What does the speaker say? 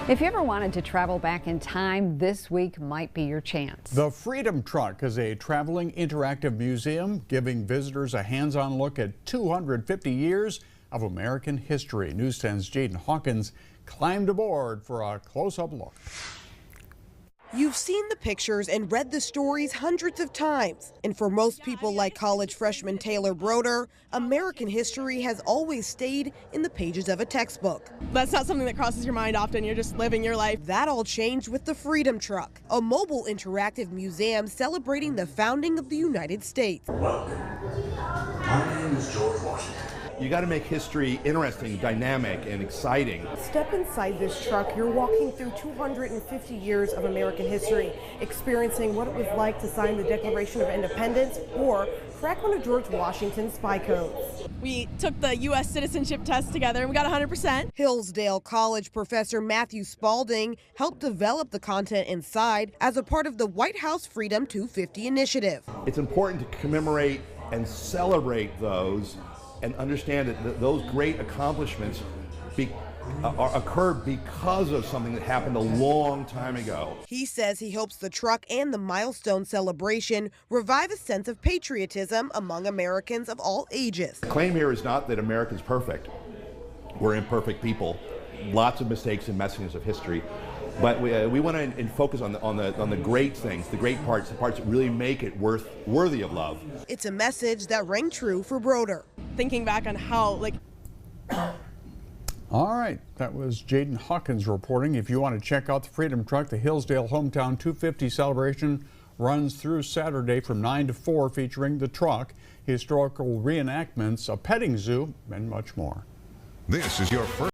If you ever wanted to travel back in time, this week might be your chance. The Freedom Truck is a traveling interactive museum giving visitors a hands-on look at 250 years of American history. News 10's Jaden Hawkins climbed aboard for a close-up look. You've seen the pictures and read the stories hundreds of times. And for most people like college freshman Taylor Broder, American history has always stayed in the pages of a textbook. That's not something that crosses your mind often. You're just living your life. That all changed with the Freedom Truck, a mobile interactive museum celebrating the founding of the United States. Welcome. My name is George Washington. You got to make history interesting, dynamic, and exciting. Step inside this truck. You're walking through 250 years of American history, experiencing what it was like to sign the Declaration of Independence or crack one of George Washington's spy codes. We took the U.S. citizenship test together and we got 100%. Hillsdale College professor Matthew Spalding helped develop the content inside as a part of the White House Freedom 250 initiative. It's important to commemorate and celebrate those and understand that those great accomplishments occurred because of something that happened a long time ago. He says he hopes the truck and the milestone celebration revive a sense of patriotism among Americans of all ages. The claim here is not that America's perfect. We're imperfect people, lots of mistakes and messiness of history. But we want to focus on the great things, the great parts, the parts that really make it worthy of love. It's a message that rang true for Broder. Thinking back on how, All right, that was Jaden Hawkins reporting. If you want to check out the Freedom Truck, the Hillsdale Hometown 250 celebration runs through Saturday from 9 to 4, featuring the truck, historical reenactments, a petting zoo, and much more. This is your first